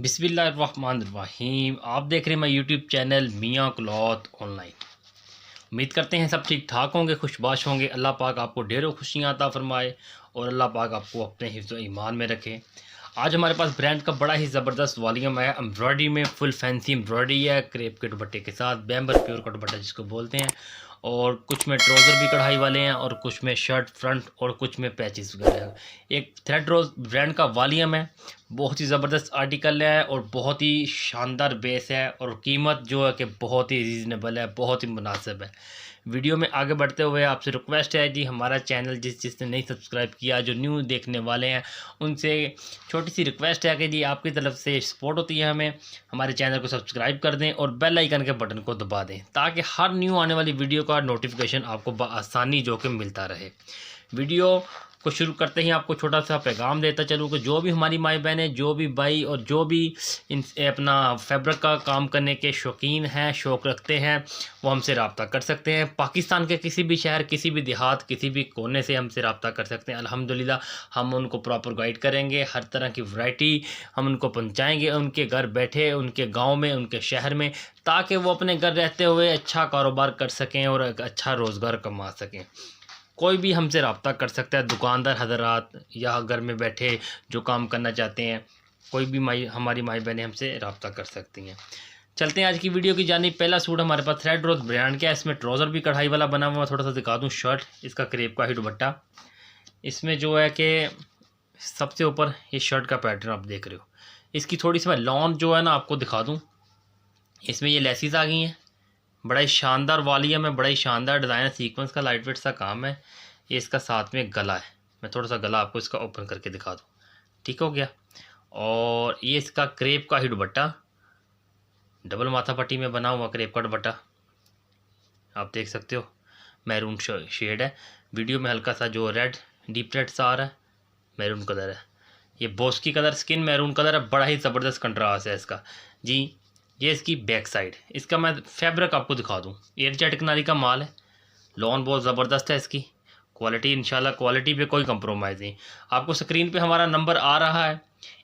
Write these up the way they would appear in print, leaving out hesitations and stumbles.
बिस्मिल्लाहिर्रहमानिर्रहीम। आप देख रहे हैं मैं यूट्यूब चैनल मियाँ क्लॉथ ऑनलाइन। उम्मीद करते हैं सब ठीक ठाक होंगे, खुशबाश होंगे। अल्लाह पाक आपको ढेरों खुशियाँ अता फरमाए और अल्लाह पाक आपको अपने हिफ्ज़ ईमान में रखे। आज हमारे पास ब्रांड का बड़ा ही ज़बरदस्त वॉल्यूम है। एम्ब्रॉयडरी में फुल फैंसी एम्ब्रॉयडरी है, क्रेप के दुपट्टे के साथ, बैम्बर प्योर का दुपट्टा जिसको बोलते हैं। और कुछ में ट्राउज़र भी कढ़ाई वाले हैं और कुछ में शर्ट फ्रंट और कुछ में पैचेस वगैरह है। एक थ्रेड रोज़ ब्रांड का वॉल्यूम है, बहुत ही ज़बरदस्त आर्टिकल है और बहुत ही शानदार बेस है और कीमत जो है कि बहुत ही रीज़नेबल है, बहुत ही मुनासिब है। वीडियो में आगे बढ़ते हुए आपसे रिक्वेस्ट है जी, हमारा चैनल जिसने नहीं सब्सक्राइब किया, जो न्यू देखने वाले हैं उनसे छोटी सी रिक्वेस्ट है कि जी आपकी तरफ से सपोर्ट होती है हमें, हमारे चैनल को सब्सक्राइब कर दें और बेल आइकन के बटन को दबा दें ताकि हर न्यू आने वाली वीडियो का नोटिफिकेशन आपको बआसानी जो कि मिलता रहे। वीडियो को शुरू करते ही आपको छोटा सा पैगाम देता चलूँ कि जो भी हमारी माई बहनें, जो भी भाई और जो भी इन अपना फैब्रिक का काम करने के शौकीन हैं, शौक़ रखते हैं, वो हमसे रब्ता कर सकते हैं। पाकिस्तान के किसी भी शहर, किसी भी देहात, किसी भी कोने से हमसे रब्ता कर सकते हैं। अल्हम्दुलिल्लाह हम उनको प्रॉपर गाइड करेंगे, हर तरह की वैरायटी हम उनको पहुँचाएँगे उनके घर बैठे, उनके गाँव में, उनके शहर में, ताकि वो अपने घर रहते हुए अच्छा कारोबार कर सकें और एक अच्छा रोज़गार कमा सकें। कोई भी हमसे रब्ता कर सकता है, दुकानदार हज़रात या घर में बैठे जो काम करना चाहते हैं, कोई भी हमारी माई बहनें हमसे रब्ता कर सकती हैं। चलते हैं आज की वीडियो की जानिब। पहला सूट हमारे पास थ्रेड रोज़ ब्रांड का है, इसमें ट्राउज़र भी कढ़ाई वाला बना हुआ, थोड़ा सा दिखा दूँ। शर्ट इसका क्रेप का ही दुपट्टा, इसमें जो है कि सबसे ऊपर ये शर्ट का पैटर्न आप देख रहे हो। इसकी थोड़ी सी मैं लॉन जो है ना आपको दिखा दूँ। इसमें ये लेसिस आ गई हैं, बड़ा ही शानदार वॉल्यूम है, बड़ा ही शानदार डिज़ाइन है, सीक्वेंस का लाइट वेट सा काम है। ये इसका साथ में गला है, मैं थोड़ा सा गला आपको इसका ओपन करके दिखा दूँ, ठीक हो गया। और ये इसका क्रेप का ही दुपट्टा, डबल माथा पट्टी में बना हुआ क्रेप का दुपट्टा आप देख सकते हो, मैरून शेड है। वीडियो में हल्का सा जो रेड डीप रेड सा आ रहा है, मैरून कलर है। ये Boski colour, skin maroon colour है, बड़ा ही ज़बरदस्त कंट्रास्ट है इसका जी। ये इसकी बैक साइड, इसका मैं फैब्रिक आपको दिखा दूँ। एयरजेट किनारी का माल है, लॉन बहुत ज़बरदस्त है इसकी, क्वालिटी इंशाल्लाह क्वालिटी पे कोई कंप्रोमाइज़ नहीं। आपको स्क्रीन पे हमारा नंबर आ रहा है,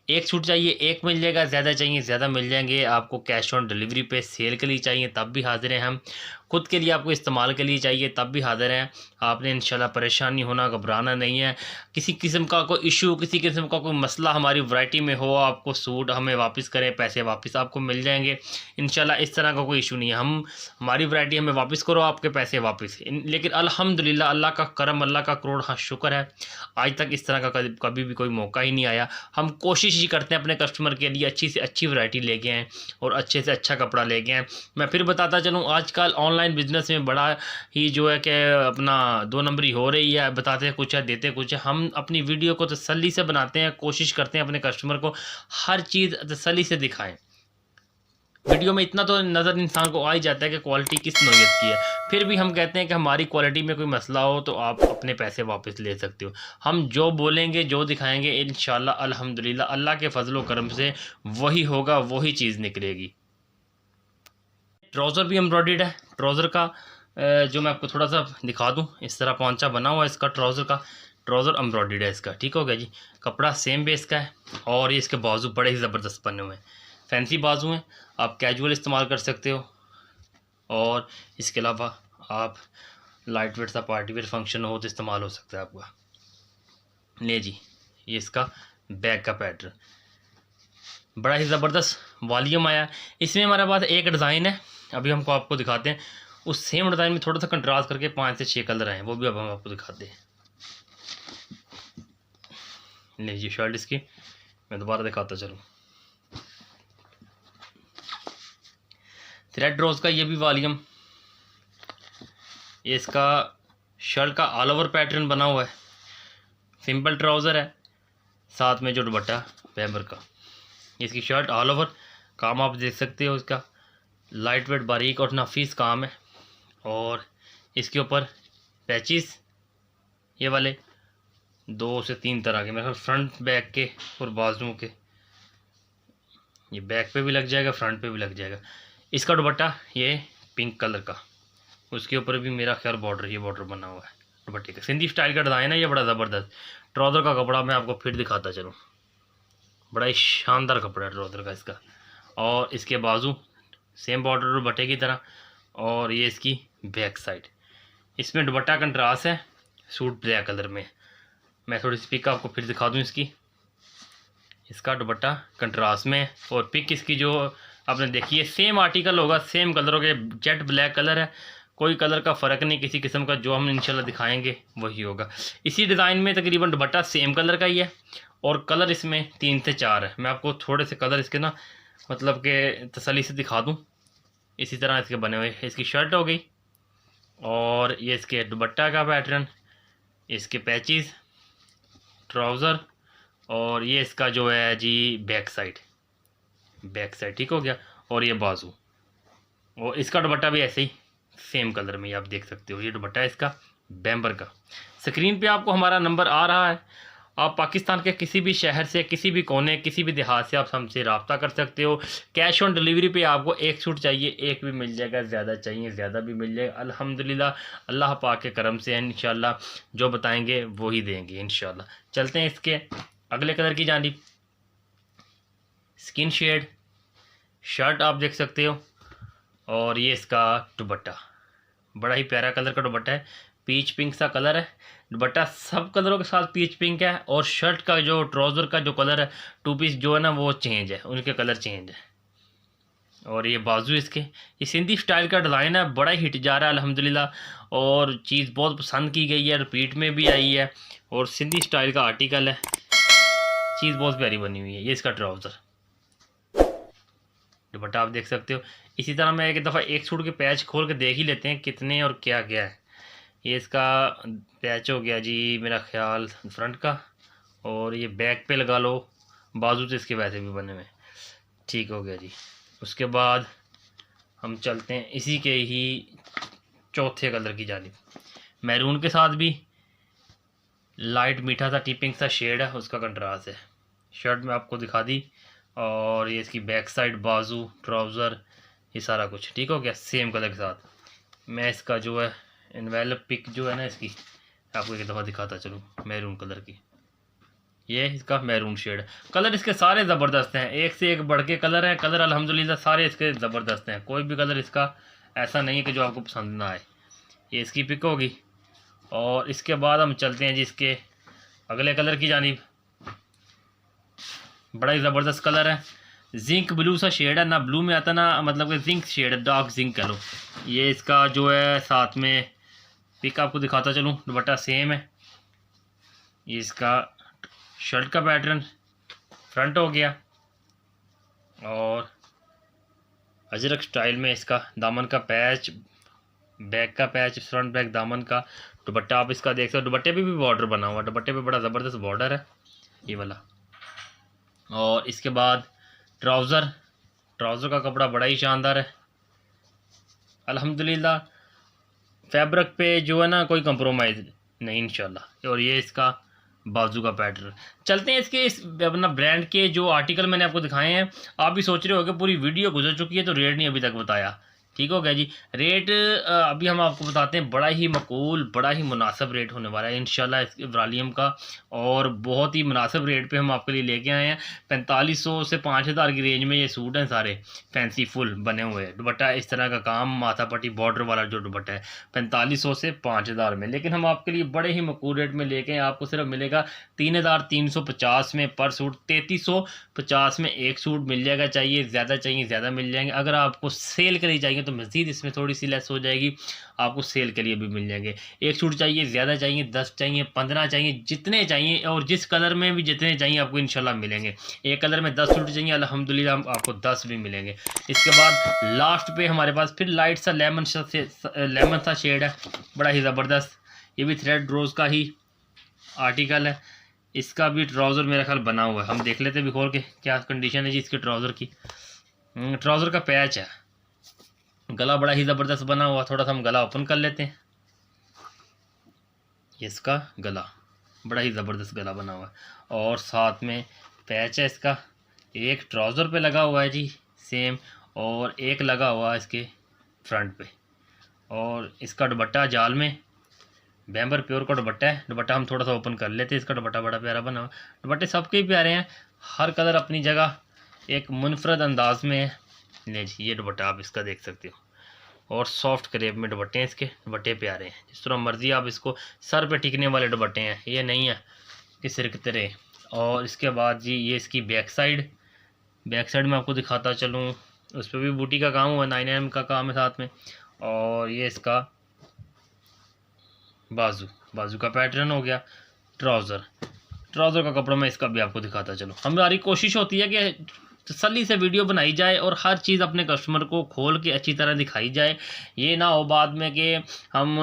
एक सूट चाहिए एक मिल जाएगा, ज़्यादा चाहिए ज़्यादा मिल जाएंगे। आपको कैश ऑन डिलीवरी पे, सेल के लिए चाहिए तब भी हाज़िर हैं हम, खुद के लिए आपको इस्तेमाल के लिए चाहिए तब भी हाज़िर हैं। आपने इंशाल्लाह परेशान नहीं होना, घबराना नहीं है। किसी किस्म का कोई इशू, किसी किस्म का कोई मसला हमारी वैरायटी में हो, आपको सूट हमें वापस करें, पैसे वापस आपको मिल जाएंगे इंशाल्लाह। इस तरह का कोई इशू नहीं है। हमारी वैरायटी हमें वापस करो, आपके पैसे वापस। लेकिन अल्हम्दुलिल्लाह अल्लाह का करम, अल्लाह का करोड़ हाँ शुक्र है, आज तक इस तरह का कभी भी कोई मौका ही नहीं आया। हम कोशिश ही करते हैं अपने कस्टमर के लिए अच्छी से अच्छी वैरायटी लेके आएँ और अच्छे से अच्छा कपड़ा लेके आएँ। मैं फिर बताता चलूँ, आजकल ऑनलाइन बिज़नेस में बड़ा ही जो है कि अपना दो नंबरी हो रही है, बताते कुछ है देते कुछ है। हम अपनी वीडियो को तसल्ली से बनाते हैं, कोशिश करते हैं अपने कस्टमर को हर चीज़ तसल्ली से दिखाएं। वीडियो में इतना तो नज़र इंसान को आ ही जाता है कि क्वालिटी किस नौयत की है। फिर भी हम कहते हैं कि हमारी क्वालिटी में कोई मसला हो तो आप अपने पैसे वापस ले सकते हो। हम जो बोलेंगे, जो दिखाएंगे, इंशाल्लाह अल्हम्दुलिल्लाह अल्लाह के फजल व करम से वही होगा, वही चीज़ निकलेगी। ट्राउज़र भी एम्ब्रॉयडर्ड है। ट्राउज़र का जो मैं आपको थोड़ा सा दिखा दूँ, इस तरह पौंचा बना हुआ है इसका ट्राउज़र का। ट्राउज़र एम्ब्रॉयडर्ड है इसका, ठीक हो गया जी। कपड़ा सेम बेस का है और ये इसके बाजू बड़े ही ज़बरदस्त बने हुए हैं, फैंसी बाजू हैं। आप कैजुअल इस्तेमाल कर सकते हो और इसके अलावा आप लाइट वेट सा पार्टी वेयर फंक्शन हो तो इस्तेमाल हो सकता है आपका। ले जी, ये इसका बैक का पैटर्न, बड़ा ही ज़बरदस्त वॉल्यूम आया। इसमें हमारे पास एक डिज़ाइन है, अभी हमको आपको दिखाते हैं। उस सेम डिज़ाइन में थोड़ा सा कंट्रास्ट करके 5 से 6 कलर आए हैं, वो भी अब हम आपको दिखाते हैं। लीजिए शर्ट इसकी मैं दोबारा दिखाता चलूँ। थ्रेड रोज़ का ये भी वॉल्यूम, ये इसका शर्ट का ऑल ओवर पैटर्न बना हुआ है। सिंपल ट्राउज़र है, साथ में जो दुपट्टा बैम्बर का। इसकी शर्ट ऑल ओवर काम आप देख सकते हो, इसका लाइट वेट बारीक और नफीस काम है। और इसके ऊपर पैचिस ये वाले 2 से 3 तरह के, मेरे फ्रंट बैक के और बाजुओं के, ये बैक पे भी लग जाएगा, फ्रंट पे भी लग जाएगा। इसका दुपट्टा ये पिंक कलर का, उसके ऊपर भी मेरा ख्याल बॉर्डर, ये बॉर्डर बना हुआ है दुपट्टे का। सिंधी स्टाइल का डिज़ाइन है ये, बड़ा ज़बरदस्त। ट्राउज़र का कपड़ा मैं आपको फिर दिखाता चलूँ, बड़ा ही शानदार कपड़ा है ट्राउज़र का इसका। और इसके बाजू सेम बॉर्डर दुपट्टे की तरह, और ये इसकी बैक साइड। इसमें दुपट्टा कंट्रास्ट है, सूट ब्लैक कलर में। मैं थोड़ी सी पिक आपको फिर दिखा दूँ इसकी। इसका दुपट्टा कंट्रास्ट में, और पिक इसकी जो आपने देखी है सेम आर्टिकल होगा, सेम कलरों के, जेट ब्लैक कलर है, कोई कलर का फ़र्क नहीं किसी किस्म का। जो हम इंशाल्लाह दिखाएंगे वही होगा। इसी डिज़ाइन में तकरीबन दुपट्टा सेम कलर का ही है, और कलर इसमें 3 से 4 है। मैं आपको थोड़े से कलर इसके ना मतलब के तसल्ली से दिखा दूँ। इसी तरह इसके बने हुए, इसकी शर्ट हो गई, और ये इसके दुपट्टा का पैटर्न, इसके पैचेस, ट्राउज़र, और ये इसका जो है जी बैक साइड, ठीक हो गया। और ये बाजू, और इसका दुपट्टा भी ऐसे ही सेम कलर में, ये आप देख सकते हो। ये दुपट्टा है इसका बैम्बर का। स्क्रीन पे आपको हमारा नंबर आ रहा है। आप पाकिस्तान के किसी भी शहर से, किसी भी कोने, किसी भी देहात से आप हमसे रब्ता कर सकते हो। कैश ऑन डिलीवरी पे आपको एक सूट चाहिए एक भी मिल जाएगा, ज़्यादा चाहिए ज़्यादा भी मिल जाएगा। अल्हम्दुलिल्लाह, अल्लाह पाक के करम से इंशाल्लाह जो बताएंगे वो ही देंगे इंशाल्लाह। चलते हैं इसके अगले कलर की जानिब। स्किन शेड शर्ट आप देख सकते हो, और ये इसका दुपट्टा, बड़ा ही प्यारा कलर का दुपट्टा है, पीच पिंक सा कलर है। दुपट्टा सब कलरों के साथ पीच पिंक है, और शर्ट का जो ट्राउज़र का जो कलर है, 2 पीस जो है ना वो चेंज है, उनके कलर चेंज है। और ये बाजू इसके, ये सिंधी स्टाइल का डिज़ाइन है, बड़ा ही हिट जा रहा है अल्हम्दुलिल्लाह, और चीज़ बहुत पसंद की गई है, रिपीट में भी आई है, और सिंधी स्टाइल का आर्टिकल है, चीज़ बहुत प्यारी बनी हुई है। ये इसका ट्राउज़र, दुपट्टा आप देख सकते हो। इसी तरह मैं एक दफ़ा एक सूट के पैच खोल के देख ही लेते हैं कितने और क्या क्या है। ये इसका पैच हो गया जी मेरा ख्याल फ्रंट का, और ये बैक पे लगा लो, बाजू तो इसके वैसे भी बने हुए, ठीक हो गया जी। उसके बाद हम चलते हैं इसी के ही चौथे कलर की जानिब। मैरून के साथ भी लाइट मीठा सा टिपिंग सा शेड है, उसका कंट्रास्ट है। शर्ट में आपको दिखा दी, और ये इसकी बैक साइड, बाजू, ट्राउज़र, ये सारा कुछ ठीक हो गया सेम कलर के साथ। मैं इसका जो है इन्वेलप पिक जो है ना इसकी आपको एक दफ़ा दिखाता चलूँ, मैरून कलर की। ये इसका मैरून शेड, कलर इसके सारे ज़बरदस्त हैं, एक से एक बढ़ के कलर हैं। कलर अल्हम्दुलिल्लाह सारे इसके ज़बरदस्त हैं, कोई भी कलर इसका ऐसा नहीं है कि जो आपको पसंद ना आए। ये इसकी पिक होगी, और इसके बाद हम चलते हैं जी इसके अगले कलर की जानिब। बड़ा ही ज़बरदस्त कलर है, जिंक ब्लू सा शेड है, ना ब्लू में आता ना मतलब कि जिंक शेड है, डार्क जिंक कह लो। ये इसका जो है साथ में पिक आपको दिखाता चलूँ, दुपट्टा सेम है। ये इसका शर्ट का पैटर्न फ्रंट हो गया, और अजरक स्टाइल में इसका दामन का पैच, बैक का पैच, फ्रंट बैक दामन का। दुपट्टा आप इसका देख सकते हो, दुपट्टे पे भी बॉर्डर बना हुआ है, दुपट्टे पे बड़ा ज़बरदस्त बॉर्डर है ये वाला। और इसके बाद ट्राउज़र का कपड़ा बड़ा ही शानदार है अल्हम्दुलिल्लाह, फैब्रिक पे जो है ना कोई कंप्रोमाइज़ नहीं इंशाल्लाह। और ये इसका बाजू का पैटर्न। चलते हैं इसके इस अपना ब्रांड के जो आर्टिकल मैंने आपको दिखाए हैं। आप भी सोच रहे हो कि पूरी वीडियो गुजर चुकी है तो रेट नहीं अभी तक बताया, ठीक हो गया जी। रेट अभी हम आपको बताते हैं, बड़ा ही मकूल, बड़ा ही मुनासिब रेट होने वाला है इंशाल्लाह इसके वॉल्यूम का, और बहुत ही मुनासिब रेट पे हम आपके लिए लेके आए हैं। 4500 से 5000 की रेंज में ये सूट हैं, सारे फैंसी फुल बने हुए हैं। दुपट्टा इस तरह का काम, माथा पट्टी बॉर्डर वाला जो दुपट्टा है 4500 से 5000 में, लेकिन हम आपके लिए बड़े ही मकूल रेट में लेके आए। आपको सिर्फ मिलेगा 3350 में पर सूट, 3350 में एक सूट मिल जाएगा। चाहिए ज़्यादा मिल जाएंगे। अगर आपको सेल के लिए चाहिए तो मज़ीद इसमें थोड़ी सी लेस हो जाएगी, आपको सेल के लिए भी मिल जाएंगे। एक सूट चाहिए, ज़्यादा चाहिए, 10 चाहिए, 15 चाहिए, जितने चाहिए, और जिस कलर में भी जितने चाहिए आपको इंशाल्लाह मिलेंगे। एक कलर में 10 सूट चाहिए, अल्हम्दुलिल्लाह आपको 10 भी मिलेंगे। इसके बाद लास्ट पे हमारे पास फिर लाइट सा लेमन सा शेड है, बड़ा ही ज़बरदस्त। ये भी थ्रेड रोज़ का ही आर्टिकल है। इसका भी ट्राउज़र मेरा ख्याल बना हुआ है, हम देख लेते हैं भी खोल के क्या कंडीशन है जी इसके ट्राउज़र की। ट्राउज़र का पैच है, गला बड़ा ही ज़बरदस्त बना हुआ। थोड़ा सा हम गला ओपन कर लेते हैं। ये इसका गला बड़ा ही ज़बरदस्त गला बना हुआ है, और साथ में पैच है इसका, एक ट्राउज़र पे लगा हुआ है जी सेम, और एक लगा हुआ है इसके फ्रंट पे। और इसका दुपट्टा जाल में बैम्बर प्योर का दुपट्टा है। दुपट्टा हम थोड़ा सा ओपन कर लेते हैं। इसका दुपट्टा बड़ा प्यारा बना हुआ, दुपट्टे सबके ही प्यारे हैं, हर कलर अपनी जगह एक मुनफरद अंदाज में है। ले जी, ये दुपट्टा आप इसका देख सकते हो, और सॉफ्ट करेब में दुपट्टे हैं इसके। दुपट्टे प्यारे हैं, जिस तरह मर्जी आप इसको, सर पे टिकने वाले दुपट्टे हैं, ये नहीं है कि सिर की तरह। और इसके बाद जी ये इसकी बैक साइड में आपको दिखाता चलूँ, उस पर भी बूटी का काम हुआ, 9mm का काम है साथ में। और ये इसका बाजू का पैटर्न हो गया। ट्राउज़र का कपड़ा मैं इसका भी आपको दिखाता चलूँ। हमारी कोशिश होती है कि तसल्ली से वीडियो बनाई जाए और हर चीज़ अपने कस्टमर को खोल के अच्छी तरह दिखाई जाए। ये ना हो बाद में कि हम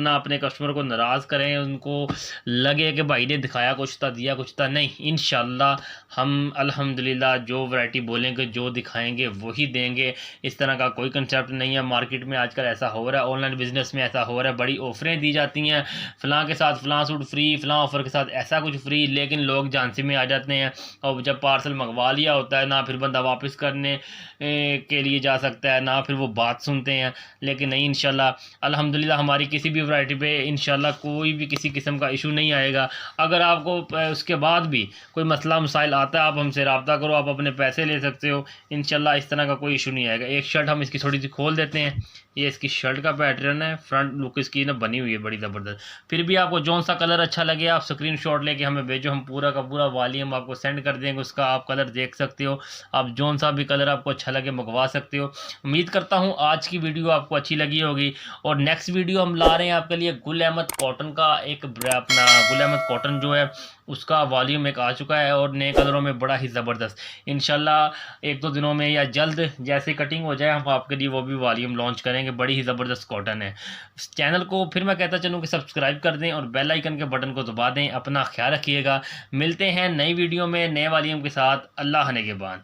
अपने कस्टमर को नाराज़ करें, उनको लगे कि भाई ने दिखाया कुछ था, दिया कुछ था। नहीं, इंशाल्लाह हम अल्हम्दुलिल्लाह जो वैरायटी बोलेंगे, जो दिखाएंगे वही देंगे। इस तरह का कोई कंसेप्ट नहीं है। मार्केट में आजकल ऐसा हो रहा है, ऑनलाइन बिज़नेस में ऐसा हो रहा है, बड़ी ऑफरें दी जाती हैं, फ़लाँ के साथ फ़लाँ सूट फ्री, फ़लाँ ऑफ़र के साथ ऐसा कुछ फ्री, लेकिन लोग झांसे में आ जाते हैं। और जब पार्सल मंगवा लिया होता है ना, फिर बंदा वापस करने के लिए जा सकता है, ना फिर वो बात सुनते हैं। लेकिन नहीं, इंशाल्लाह अल्हम्दुलिल्लाह हमारी किसी भी वैरायटी पे इंशाल्लाह कोई भी किसी किस्म का इशू नहीं आएगा। अगर आपको उसके बाद भी कोई मसला मसाइल आता है, आप हमसे रब्ता करो, आप अपने पैसे ले सकते हो। इंशाल्लाह इस तरह का कोई इशू नहीं आएगा। एक शर्ट हम इसकी थोड़ी सी खोल देते हैं। ये इसकी शर्ट का पैटर्न है, फ्रंट लुक इसकी ना बनी हुई है बड़ी ज़बरदस्त। फिर भी आपको जौन सा कलर अच्छा लगे आप स्क्रीनशॉट लेके हमें भेजो, हम पूरा का पूरा वॉल्यूम आपको सेंड कर देंगे, उसका आप कलर देख सकते हो। आप जौन सा भी कलर आपको अच्छा लगे मंगवा सकते हो। उम्मीद करता हूँ आज की वीडियो आपको अच्छी लगी होगी। और नेक्स्ट वीडियो हम ला रहे हैं आपके लिए गुल अहमद कॉटन का, एक अपना गुल अहमद कॉटन जो है उसका वॉल्यूम एक आ चुका है और नए कलरों में बड़ा ही ज़बरदस्त। इंशाल्लाह 1-2 दिनों में या जल्द जैसे कटिंग हो जाए हम आपके लिए वो भी वॉल्यूम लॉन्च करेंगे। बड़ी ही ज़बरदस्त कॉटन है। चैनल को फिर मैं कहता चलूँ कि सब्सक्राइब कर दें और बेल आइकन के बटन को दबा दें। अपना ख्याल रखिएगा। मिलते हैं नई वीडियो में नए वॉल्यूम के साथ। अल्लाह निगहबान।